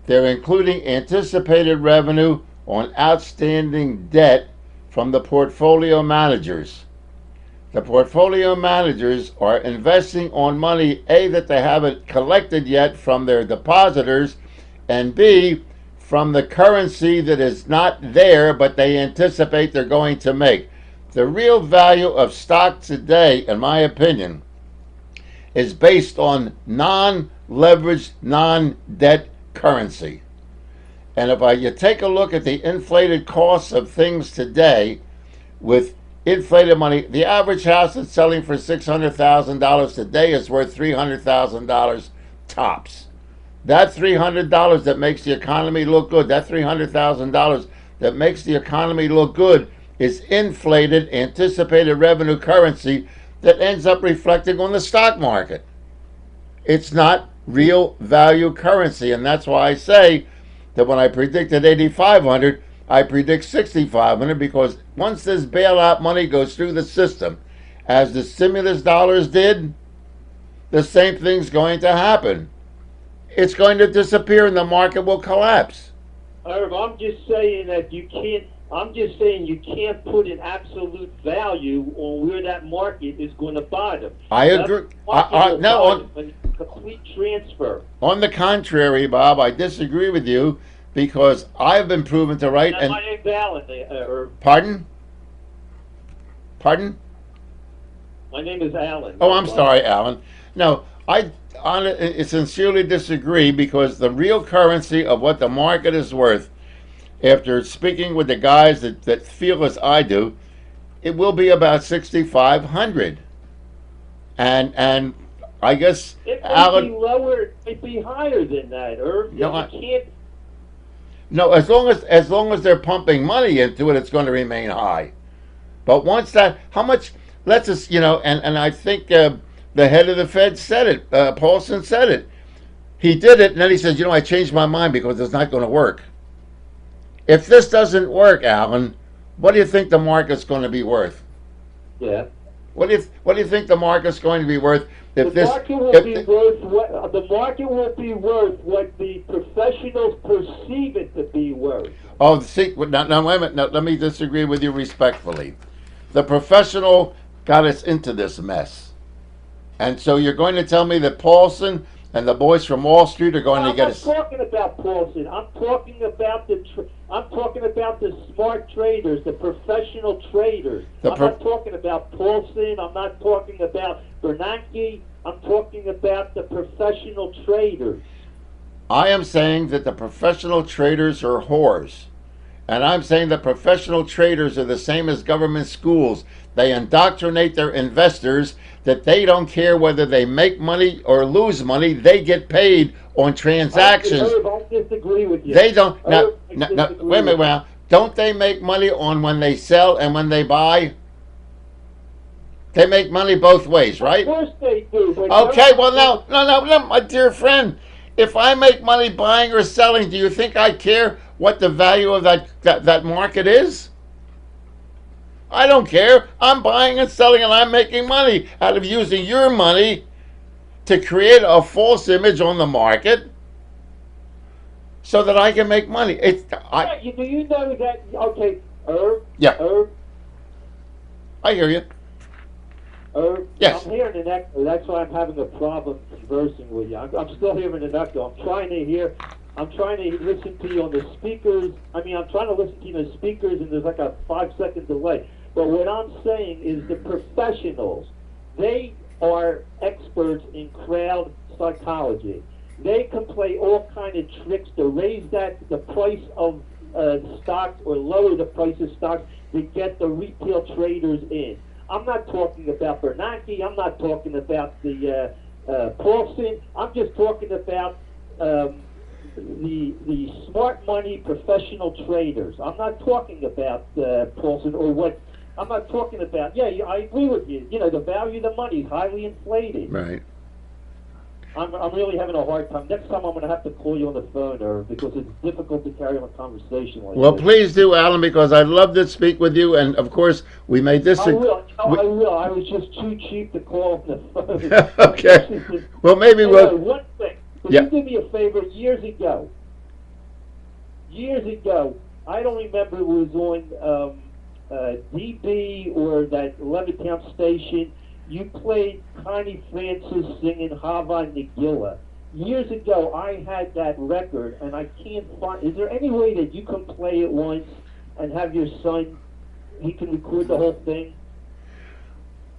they're including anticipated revenue on outstanding debt from the portfolio managers. The portfolio managers are investing on money, A, that they haven't collected yet from their depositors, and B, from the currency that is not there but they anticipate they're going to make. The real value of stock today, in my opinion, is based on non-leveraged, non-debt currency. And if you take a look at the inflated costs of things today, with inflated money, the average house that's selling for $600,000 today is worth $300,000 tops. That $300 that makes the economy look good, that $300,000 that makes the economy look good, is inflated, anticipated revenue currency that ends up reflecting on the stock market. It's not real value currency, and that's why I say that when I predicted 8,500, I predict 6,500, because once this bailout money goes through the system, as the stimulus dollars did, the same thing's going to happen. It's going to disappear and the market will collapse. Irv, I'm just saying that you can't put an absolute value on where that market is going to bottom. I agree. No, complete transfer. On the contrary, Bob, I disagree with you, because I've been proven to right. My name's Alan. Pardon? Pardon? My name is Alan. Oh, I'm sorry, Alan. No, I sincerely disagree, because the real currency of what the market is worth, after speaking with the guys that feel as I do, it will be about 6,500. And I guess it may Alan, be lower, it may be higher than that, Irv. No, you can't. No, as long as they're pumping money into it, it's going to remain high. But once that, how much? Let's just, and I think the head of the Fed said it. Paulson said it. He did it, and then he says, I changed my mind because it's not going to work. If this doesn't work, Alan, what do you think the market's going to be worth? Yeah. What do you think the market's going to be worth if the market will be worth what the professionals perceive it to be worth. Oh, see, now wait a minute. Now, let me disagree with you respectfully. The professional got us into this mess, and so you're going to tell me that Paulson and the boys from Wall Street are going to get us. I'm not talking about Paulson. I'm talking about the smart traders, the professional traders. I'm not talking about Paulson. I'm not talking about Bernanke. I'm talking about the professional traders. I am saying that the professional traders are whores, And I'm saying that professional traders are the same as government schools. They indoctrinate their investors that they don't care whether they make money or lose money. They get paid on transactions. I disagree with you. They don't. Now, Wait a minute. Well, don't they make money on when they sell and when they buy? They make money both ways, right? Of course they do. Okay, well, no, my dear friend. If I make money buying or selling, do you think I care what the value of that market is? I don't care. I'm buying and selling and I'm making money out of using your money to create a false image on the market so that I can make money. Do you know that? Okay, Irv. Yeah. Irv. I hear you. Irv. Yes. I'm hearing an echo. That's why I'm having a problem conversing with you. I'm still hearing an echo. I'm trying to listen to you on the speakers. I'm trying to listen to you on the speakers, and there's like a 5-second delay. But what I'm saying is the professionals, they are experts in crowd psychology. They can play all kind of tricks to raise the price of stocks or lower the price of stocks to get the retail traders in. I'm not talking about Bernanke. I'm not talking about the Paulson. I'm just talking about the smart money professional traders. I'm not talking about Paulson or what. I'm not talking about. Yeah, I agree with you. You know, the value of the money is highly inflated. Right. I'm really having a hard time. Next time I'm going to have to call you on the phone, because it's difficult to carry on a conversation like Well, this. please do, Alan, because I'd love to speak with you. And, of course, we may disagree. I will. I will. I was just too cheap to call on the phone. Okay. Well, maybe we'll... One thing. Could Yeah. you do me a favor? Years ago, I don't remember it was on DB or that Levittown station. You played Connie Francis singing Hava Nagila. Years ago, I had that record, and I can't find... Is there any way that you can play it once and have your son, he can record the whole thing?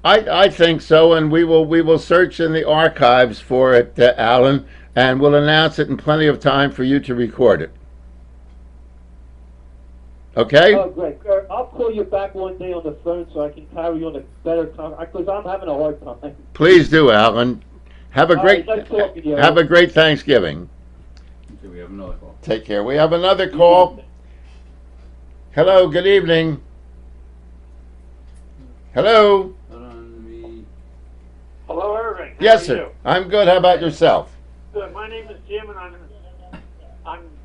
I think so, and we will search in the archives for it, Alan, and we'll announce it in plenty of time for you to record it. Okay? Oh, great. I'll call you back one day on the phone so I can carry on a better conversation, because I'm having a hard time. Please do, Alan. Have a great nice talking to you. have a great Thanksgiving. Okay, we have another call. Take care. We have another call. Hello, good evening. Hello. Hold on, Hello, Irving. How Yes, are sir. you? I'm good. How about yourself? Good. My name is Jim, and I'm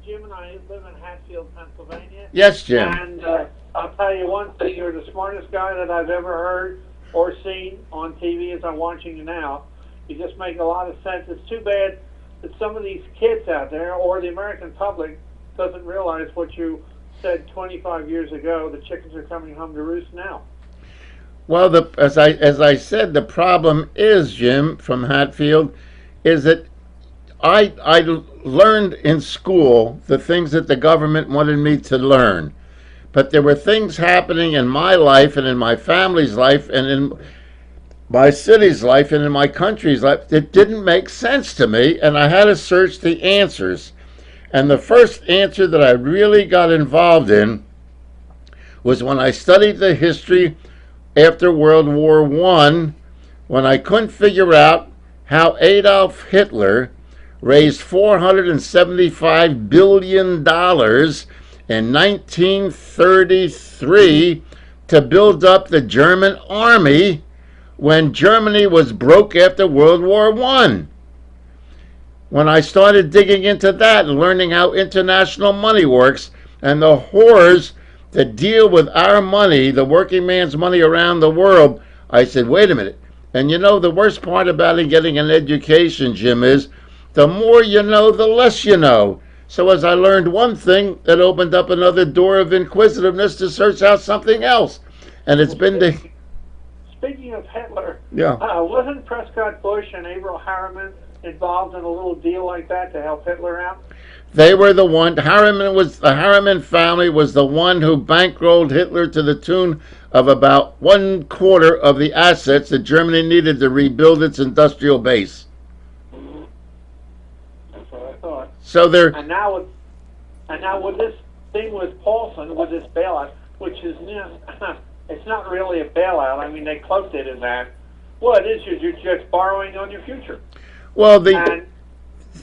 Jim, and I live in Hatfield, Pennsylvania. Yes, Jim. And I'll tell you one thing: you're the smartest guy that I've ever heard or seen on TV. As I'm watching you now, you just make a lot of sense. It's too bad that some of these kids out there, or the American public, doesn't realize what you said 25 years ago. The chickens are coming home to roost now. Well, as I said, the problem is, Jim, from Hatfield, is that I learned in school the things that the government wanted me to learn. But there were things happening in my life and in my family's life and in my city's life and in my country's life that didn't make sense to me, and I had to search the answers. And the first answer that I really got involved in was when I studied the history after World War I, when I couldn't figure out how Adolf Hitler raised $475 billion in 1933 to build up the German army when Germany was broke after World War I. When I started digging into that and learning how international money works and the whores that deal with our money, the working man's money around the world, I said, wait a minute. And you know, the worst part about getting an education, Jim, is the more you know, the less you know. So as I learned one thing, it opened up another door of inquisitiveness to search out something else. And it's been the... Speaking of Hitler, Yeah. Wasn't Prescott Bush and Averell Harriman involved in a little deal like that to help Hitler out? They were the one. The Harriman family was the one who bankrolled Hitler to the tune of about 1/4 of the assets that Germany needed to rebuild its industrial base. That's what I thought. So they're... And now with this thing with Paulson with this bailout, which is it's not really a bailout. I mean, they cloaked it in that. Well, it is. You're just borrowing on your future. Well, And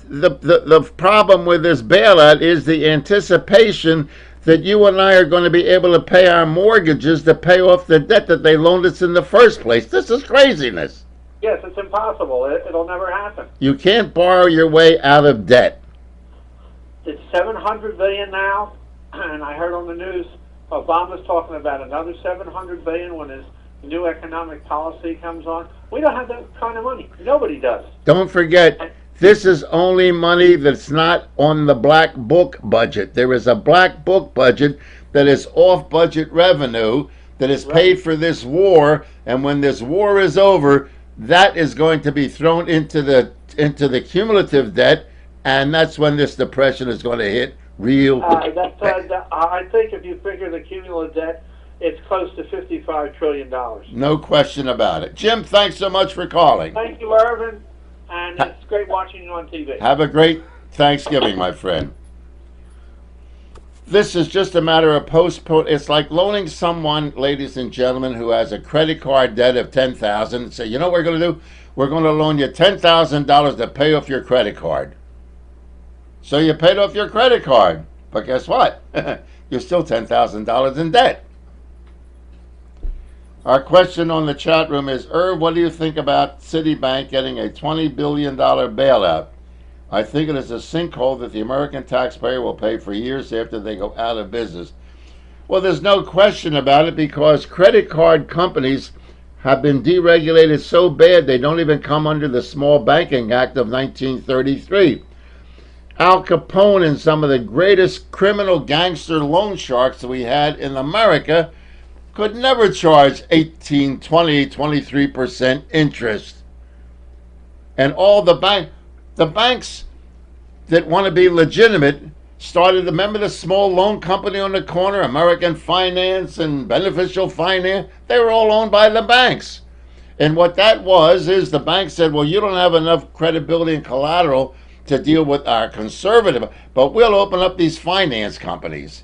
the problem with this bailout is the anticipation that you and I are going to be able to pay our mortgages to pay off the debt that they loaned us in the first place. This is craziness. yes, it's impossible. It'll never happen. You can't borrow your way out of debt. It's $700 billion now, and I heard on the news Obama's talking about another $700 billion when his new economic policy comes on. We don't have that kind of money. Nobody does. Don't forget, this is only money that's not on the black book budget. There is a black book budget that is off budget revenue that is paid for this war, and when this war is over, that is going to be thrown into the cumulative debt, and that's when this depression is going to hit real. I think if you figure the cumulative debt, it's close to $55 trillion. No question about it. Jim, thanks so much for calling. Thank you, Irvin, and it's great watching you on TV. Have a great Thanksgiving, my friend. This is just a matter of postpone. It's like loaning someone, ladies and gentlemen, who has a credit card debt of $10,000 and say, you know what we're going to do? We're going to loan you $10,000 to pay off your credit card. So you paid off your credit card. But guess what? You're still $10,000 in debt. Our question on the chat room is, Irv, what do you think about Citibank getting a $20 billion bailout? I think it is a sinkhole that the American taxpayer will pay for years after they go out of business. Well, there's no question about it because credit card companies have been deregulated so bad they don't even come under the Small Banking Act of 1933. Al Capone and some of the greatest criminal gangster loan sharks that we had in America could never charge 18, 20, 23% interest. And all the banks that want to be legitimate started, remember the small loan company on the corner, American Finance and Beneficial Finance? They were all owned by the banks. And what that was is the bank said, well, you don't have enough credibility and collateral to deal with our conservative, but we'll open up these finance companies.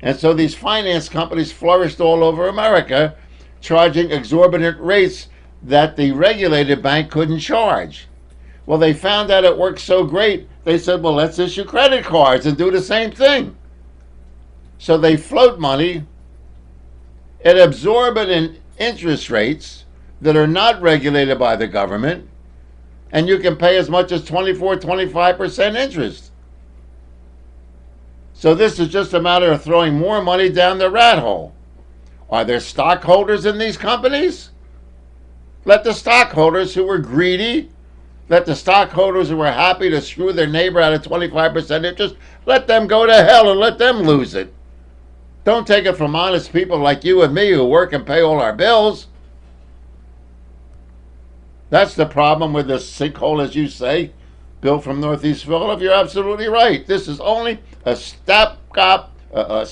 And so these finance companies flourished all over America, charging exorbitant rates that the regulated bank couldn't charge. Well, they found out it worked so great, they said, well, let's issue credit cards and do the same thing. So they float money at exorbitant interest rates that are not regulated by the government, and you can pay as much as 24, 25% interest. So this is just a matter of throwing more money down the rat hole. Are there stockholders in these companies? Let the stockholders who were greedy, let the stockholders who were happy to screw their neighbor out of 25% interest, let them go to hell and let them lose it. Don't take it from honest people like you and me who work and pay all our bills. That's the problem with this sinkhole, as you say. Bill from Northeast Philadelphia, you're absolutely right. This is only a stopgap, a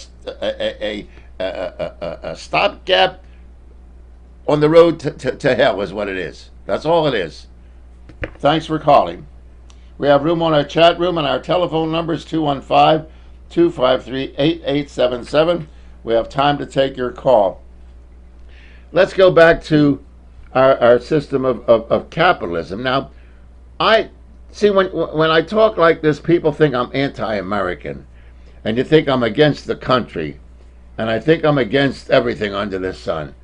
stopgap on the road to hell is what it is. That's all it is. Thanks for calling. We have room on our chat room, and our telephone number is 215-253-8877. We have time to take your call. Let's go back to our system of capitalism. Now, I see when I talk like this, people think I'm anti-American, and you think I'm against the country, and I think I'm against everything under the sun.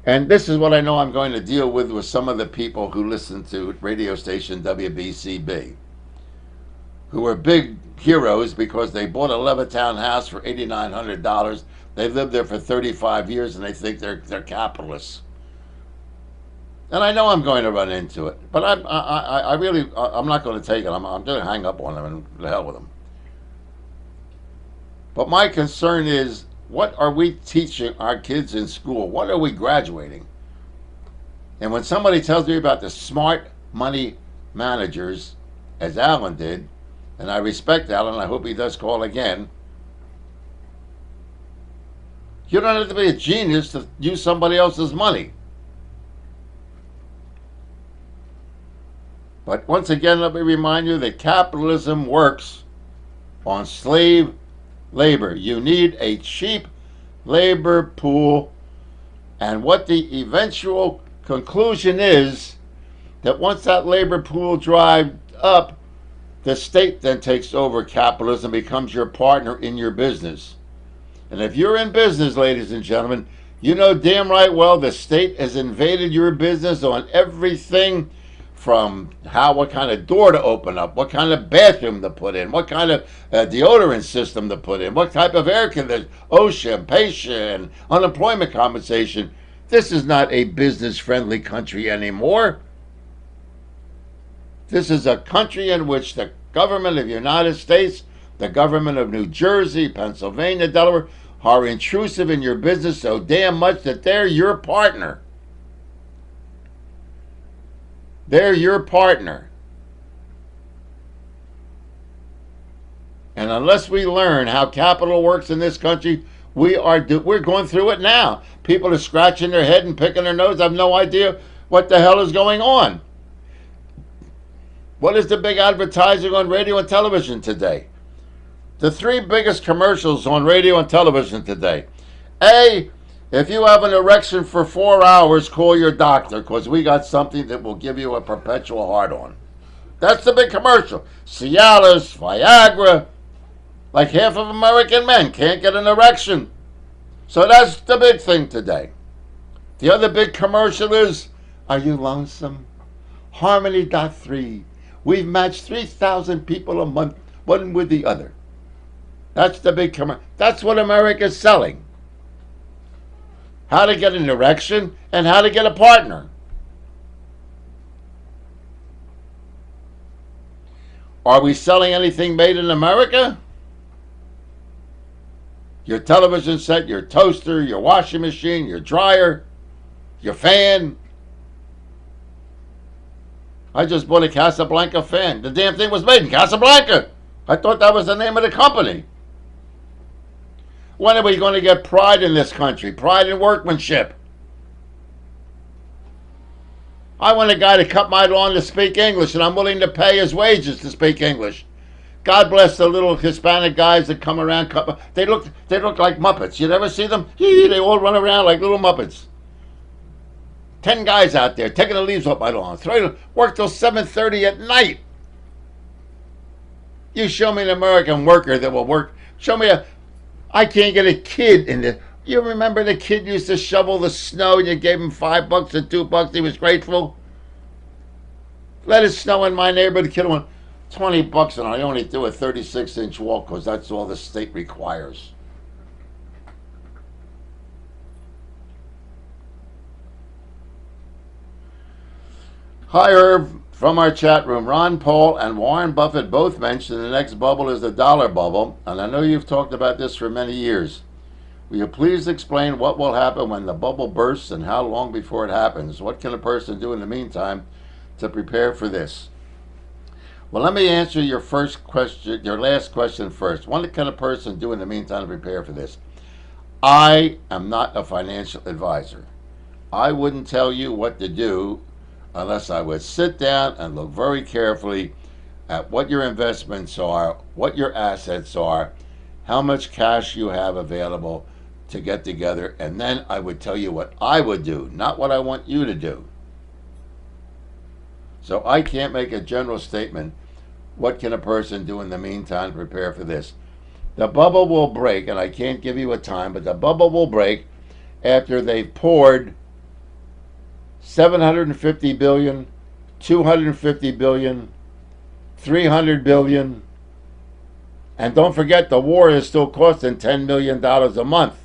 And this is what I know I'm going to deal with some of the people who listen to radio station WBCB, who are big heroes because they bought a Levittown house for $8,900. They've lived there for 35 years, and they think they're capitalists. And I know I'm going to run into it, but I'm not going to take it. I'm going to hang up on them and the hell with them. But my concern is, what are we teaching our kids in school? What are we graduating? And when somebody tells me about the smart money managers, as Alan did, and I respect Alan, I hope he does call again, you don't have to be a genius to use somebody else's money. But once again, let me remind you that capitalism works on slave labor. You need a cheap labor pool. And what the eventual conclusion is that once that labor pool dries up, the state then takes over capitalism, becomes your partner in your business. And if you're in business, ladies and gentlemen, you know damn right well the state has invaded your business on everything from what kind of door to open up, what kind of bathroom to put in, what kind of deodorant system to put in, what type of air conditioning, OSHA, PASHA, and unemployment compensation. This is not a business-friendly country anymore. This is a country in which the government of the United States, the government of New Jersey, Pennsylvania, Delaware, are intrusive in your business so damn much that they're your partner. They're your partner. And unless we learn how capital works in this country, we're going through it now. People are scratching their head and picking their nose. I have no idea what the hell is going on. What is the big advertising on radio and television today? The three biggest commercials on radio and television today. A, if you have an erection for 4 hours, call your doctor because we got something that will give you a perpetual hard-on. That's the big commercial. Cialis, Viagra. Like half of American men can't get an erection. So that's the big thing today. The other big commercial is, are you lonesome? Harmony.3. We've matched 3,000 people a month, one with the other. That's the big commercial. That's what America's selling. How to get an erection and how to get a partner. Are we selling anything made in America? Your television set, your toaster, your washing machine, your dryer, your fan. I just bought a Casablanca fan. The damn thing was made in Casablanca. I thought that was the name of the company. When are we going to get pride in this country? Pride in workmanship. I want a guy to cut my lawn to speak English, and I'm willing to pay his wages to speak English. God bless the little Hispanic guys that come around. They look like Muppets. You never see them? They all run around like little Muppets. 10 guys out there taking the leaves off my lawn. Work till 7:30 at night. You show me an American worker that will work. Show me I can't get a kid in the. You remember the kid used to shovel the snow and you gave him $5 or $2. He was grateful. Let it snow in my neighborhood. The kid went $20 and I only do a 36-inch wall because that's all the state requires. Hi, Irv, from our chat room. Ron Paul and Warren Buffett both mentioned the next bubble is the dollar bubble, and I know you've talked about this for many years. Will you please explain what will happen when the bubble bursts and how long before it happens? What can a person do in the meantime to prepare for this? Well, let me answer your last question first. What can a person do in the meantime to prepare for this? I am not a financial advisor. I wouldn't tell you what to do unless I would sit down and look very carefully at what your investments are, what your assets are, how much cash you have available to get together, and then I would tell you what I would do, not what I want you to do. So I can't make a general statement. What can a person do in the meantime to prepare for this? The bubble will break, and I can't give you a time, but the bubble will break after they've poured $750 billion, $250 billion, $300 billion, and don't forget the war is still costing $10 million a month.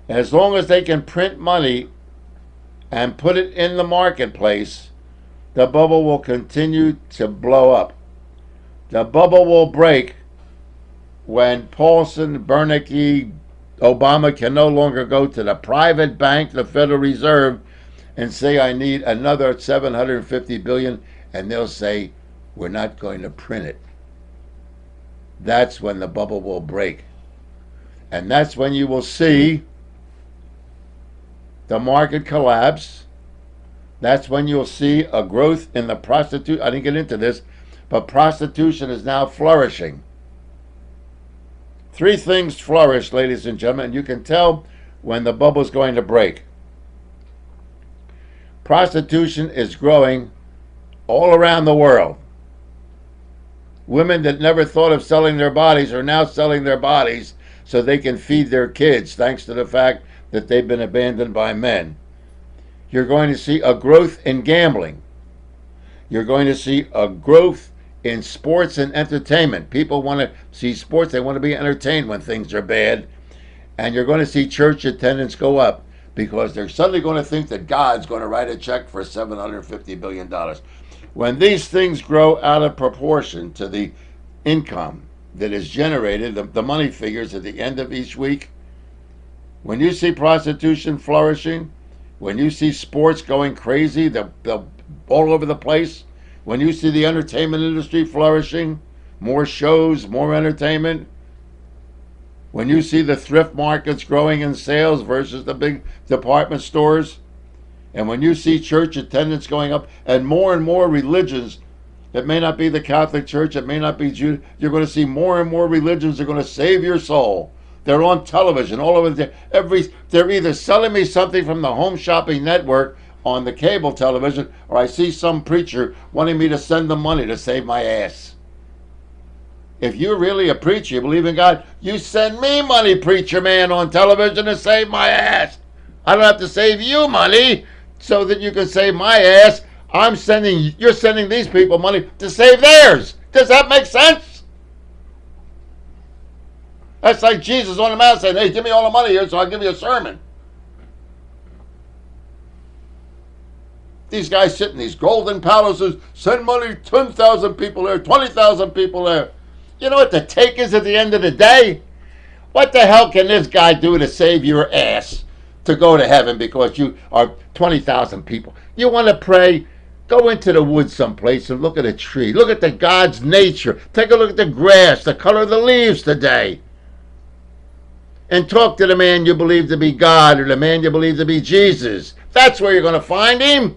As long as they can print money and put it in the marketplace, the bubble will continue to blow up. The bubble will break when Paulson, Bernanke, Obama can no longer go to the private bank, the Federal Reserve, and say, I need another $750 billion, and they'll say, we're not going to print it. That's when the bubble will break. And that's when you will see the market collapse. That's when you'll see a growth in the prostitution. I didn't get into this, but prostitution is now flourishing. Three things flourish, ladies and gentlemen, and you can tell when the bubble's going to break. Prostitution is growing all around the world. Women that never thought of selling their bodies are now selling their bodies so they can feed their kids, thanks to the fact that they've been abandoned by men. You're going to see a growth in gambling. You're going to see a growth in sports and entertainment. People want to see sports. They want to be entertained when things are bad. And you're going to see church attendance go up because they're suddenly going to think that God's going to write a check for $750 billion. When these things grow out of proportion to the income that is generated, the money figures at the end of each week, when you see prostitution flourishing, when you see sports going crazy, they're all over the place, when you see the entertainment industry flourishing, more shows, more entertainment, when you see the thrift markets growing in sales versus the big department stores, and when you see church attendance going up and more religions, it may not be the Catholic Church, it may not be Judah, you're going to see more and more religions that are going to save your soul. They're on television all over they're either selling me something from the Home Shopping Network on the cable television, or I see some preacher wanting me to send them money to save my ass. If you're really a preacher, you believe in God, you send me money, preacher man, on television to save my ass. I don't have to save you money so that you can save my ass. You're sending these people money to save theirs. Does that make sense? That's like Jesus on the mountain saying, hey, give me all the money here so I'll give you a sermon. These guys sit in these golden palaces, send money, 10,000 people there, 20,000 people there. You know what the take is at the end of the day? What the hell can this guy do to save your ass to go to heaven because you are 20,000 people? You want to pray? Go into the woods someplace and look at a tree. Look at the God's nature. Take a look at the grass, the color of the leaves today. And talk to the man you believe to be God or the man you believe to be Jesus. That's where you're going to find him.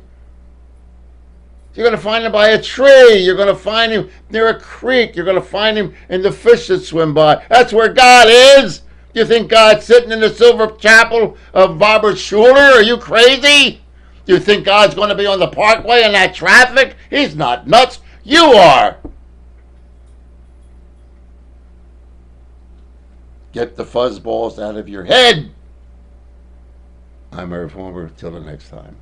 You're going to find him by a tree. You're going to find him near a creek. You're going to find him in the fish that swim by. That's where God is. You think God's sitting in the silver chapel of Robert Schuller? Are you crazy? You think God's going to be on the parkway in that traffic? He's not nuts. You are. Get the fuzzballs out of your head. I'm Irv Homer. Till the next time.